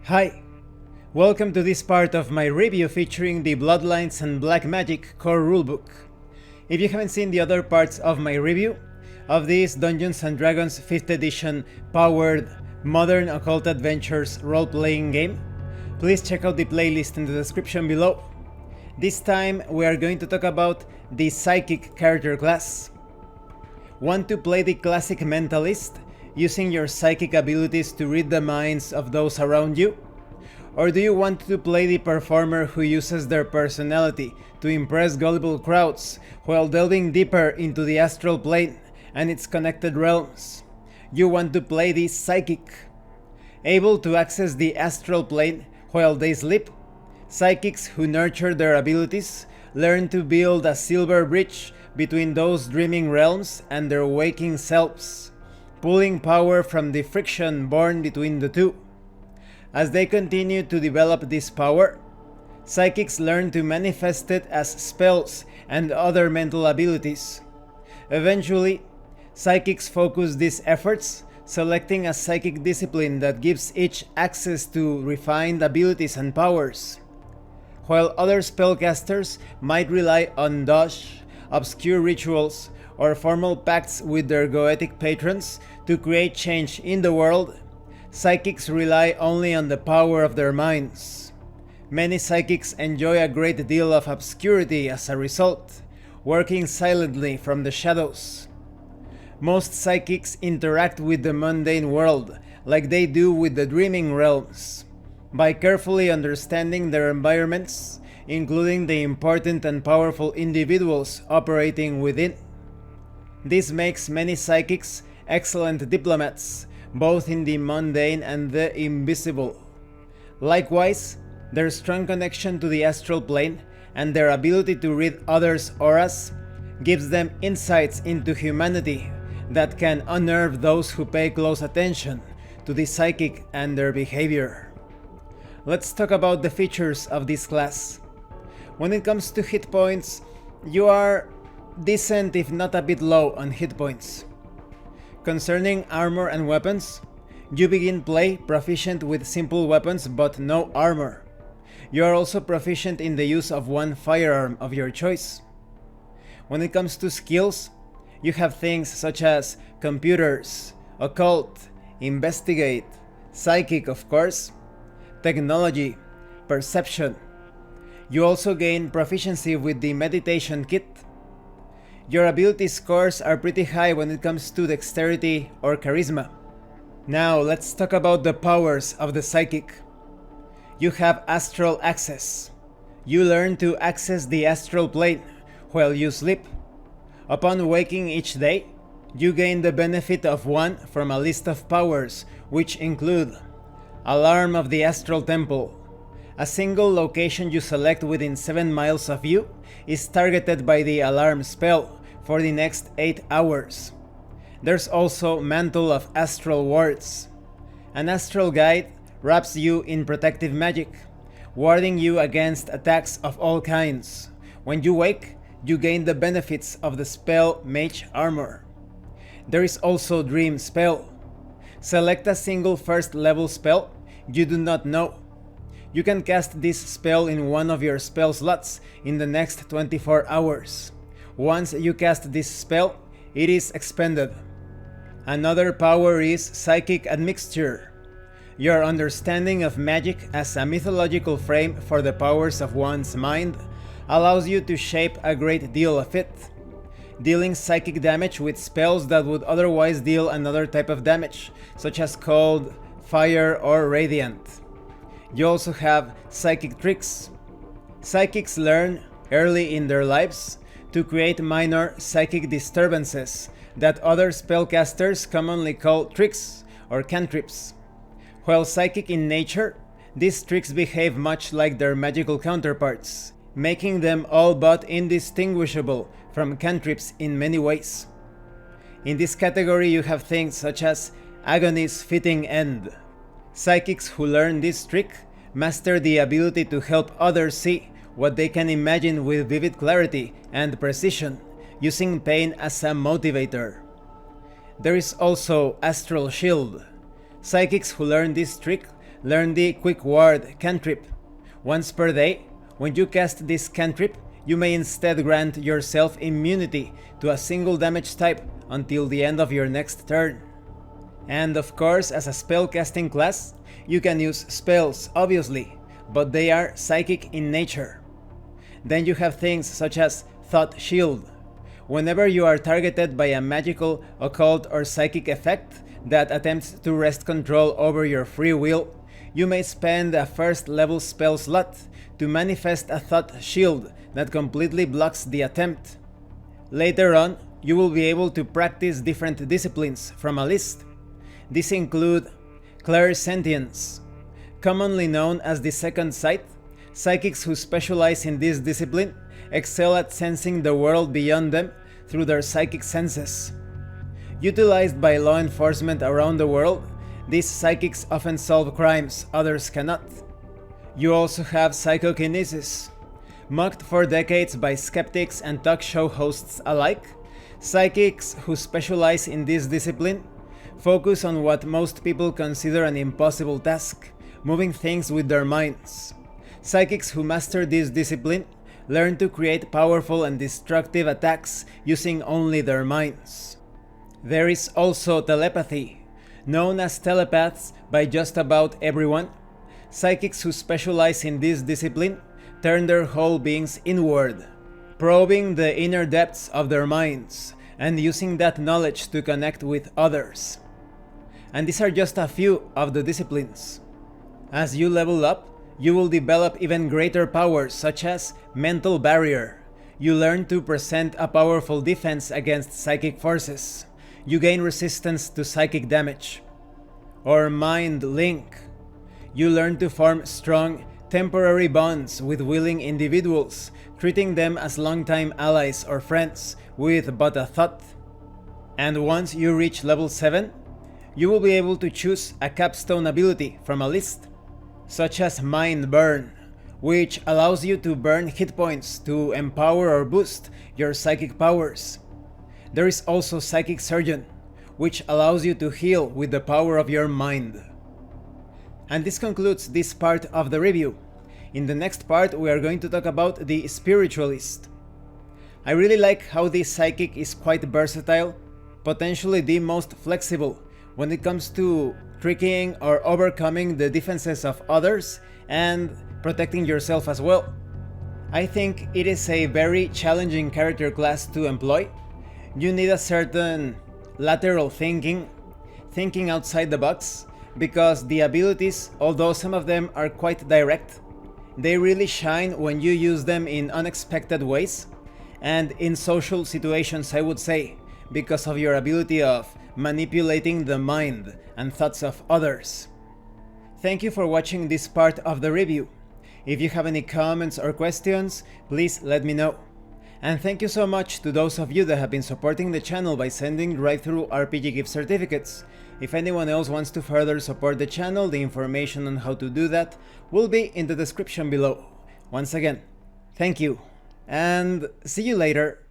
Hi, welcome to this part of my review featuring the Bloodlines and Black Magic core rulebook. If you haven't seen the other parts of my review of this Dungeons & Dragons 5th edition powered modern occult adventures role-playing game, please check out the playlist in the description below. This time we are going to talk about the Psychic character class. Want to play the classic mentalist, using your psychic abilities to read the minds of those around you? Or do you want to play the performer who uses their personality to impress gullible crowds while delving deeper into the astral plane and its connected realms? You want to play the Psychic. Able to access the astral plane while they sleep, psychics who nurture their abilities learn to build a silver bridge between those dreaming realms and their waking selves, pulling power from the friction born between the two. As they continue to develop this power, psychics learn to manifest it as spells and other mental abilities. Eventually, psychics focus these efforts, selecting a psychic discipline that gives each access to refined abilities and powers. While other spellcasters might rely on dodge, obscure rituals, or formal pacts with their goetic patrons to create change in the world, psychics rely only on the power of their minds. Many psychics enjoy a great deal of obscurity as a result, working silently from the shadows. Most psychics interact with the mundane world like they do with the dreaming realms, by carefully understanding their environments, including the important and powerful individuals operating within. This makes many psychics excellent diplomats, both in the mundane and the invisible. Likewise, their strong connection to the astral plane and their ability to read others' auras gives them insights into humanity that can unnerve those who pay close attention to the psychic and their behavior. Let's talk about the features of this class. When it comes to hit points, you are decent if not a bit low on hit points. Concerning armor and weapons, you begin play proficient with simple weapons but no armor. You are also proficient in the use of one firearm of your choice. When it comes to skills, you have things such as computers, occult, investigate, psychic of course, technology, perception. You also gain proficiency with the meditation kit. Your ability scores are pretty high when it comes to dexterity or charisma. Now let's talk about the powers of the psychic. You have astral access. You learn to access the astral plane while you sleep. Upon waking each day, you gain the benefit of one from a list of powers which include Alarm of the Astral Temple. A single location you select within 7 miles of you is targeted by the alarm spell for the next 8 hours. There's also Mantle of Astral Wards. An astral guide wraps you in protective magic, warding you against attacks of all kinds. When you wake, you gain the benefits of the spell Mage Armor. There is also Dream Spell. Select a single first level spell you do not know. You can cast this spell in one of your spell slots in the next 24 hours. Once you cast this spell, it is expended. Another power is Psychic Admixture. Your understanding of magic as a mythological frame for the powers of one's mind allows you to shape a great deal of it, dealing psychic damage with spells that would otherwise deal another type of damage, such as cold, fire, or radiant. You also have psychic tricks. Psychics learn early in their lives to create minor psychic disturbances that other spellcasters commonly call tricks or cantrips. While psychic in nature, these tricks behave much like their magical counterparts, making them all but indistinguishable from cantrips in many ways. In this category you have things such as Agony's Fitting End. Psychics who learn this trick master the ability to help others see what they can imagine with vivid clarity and precision, using pain as a motivator. There is also Astral Shield. Psychics who learn this trick learn the Quick Ward cantrip. Once per day, when you cast this cantrip, you may instead grant yourself immunity to a single damage type until the end of your next turn. And of course, as a spellcasting class, you can use spells, obviously, but they are psychic in nature. Then you have things such as Thought Shield. Whenever you are targeted by a magical, occult, or psychic effect that attempts to wrest control over your free will, you may spend a first level spell slot to manifest a Thought Shield that completely blocks the attempt. Later on, you will be able to practice different disciplines from a list. These include Clairsentience. Commonly known as the Second Sight, psychics who specialize in this discipline excel at sensing the world beyond them through their psychic senses. Utilized by law enforcement around the world, these psychics often solve crimes others cannot. You also have Psychokinesis. Mocked for decades by skeptics and talk show hosts alike, psychics who specialize in this discipline focus on what most people consider an impossible task: moving things with their minds. Psychics who master this discipline learn to create powerful and destructive attacks using only their minds. There is also Telepathy. Known as telepaths by just about everyone, psychics who specialize in this discipline turn their whole beings inward, probing the inner depths of their minds and using that knowledge to connect with others. And these are just a few of the disciplines. As you level up, you will develop even greater powers such as Mental Barrier. You learn to present a powerful defense against psychic forces. You gain resistance to psychic damage. Or Mind Link. You learn to form strong, temporary bonds with willing individuals, treating them as longtime allies or friends with but a thought. And once you reach level 7, you will be able to choose a capstone ability from a list, such as Mind Burn, which allows you to burn hit points to empower or boost your psychic powers. There is also Psychic Surgeon, which allows you to heal with the power of your mind. And this concludes this part of the review. In the next part, we are going to talk about the Spiritualist. I really like how this psychic is quite versatile, potentially the most flexible when it comes to tricking or overcoming the defenses of others and protecting yourself as well. I think it is a very challenging character class to employ. You need a certain lateral thinking outside the box, because the abilities, although some of them are quite direct, they really shine when you use them in unexpected ways and in social situations, I would say, because of your ability of manipulating the mind and thoughts of others. Thank you for watching this part of the review. If you have any comments or questions, please let me know. And thank you so much to those of you that have been supporting the channel by sending drive-thru RPG gift certificates. If anyone else wants to further support the channel, the information on how to do that will be in the description below. Once again, thank you, and see you later.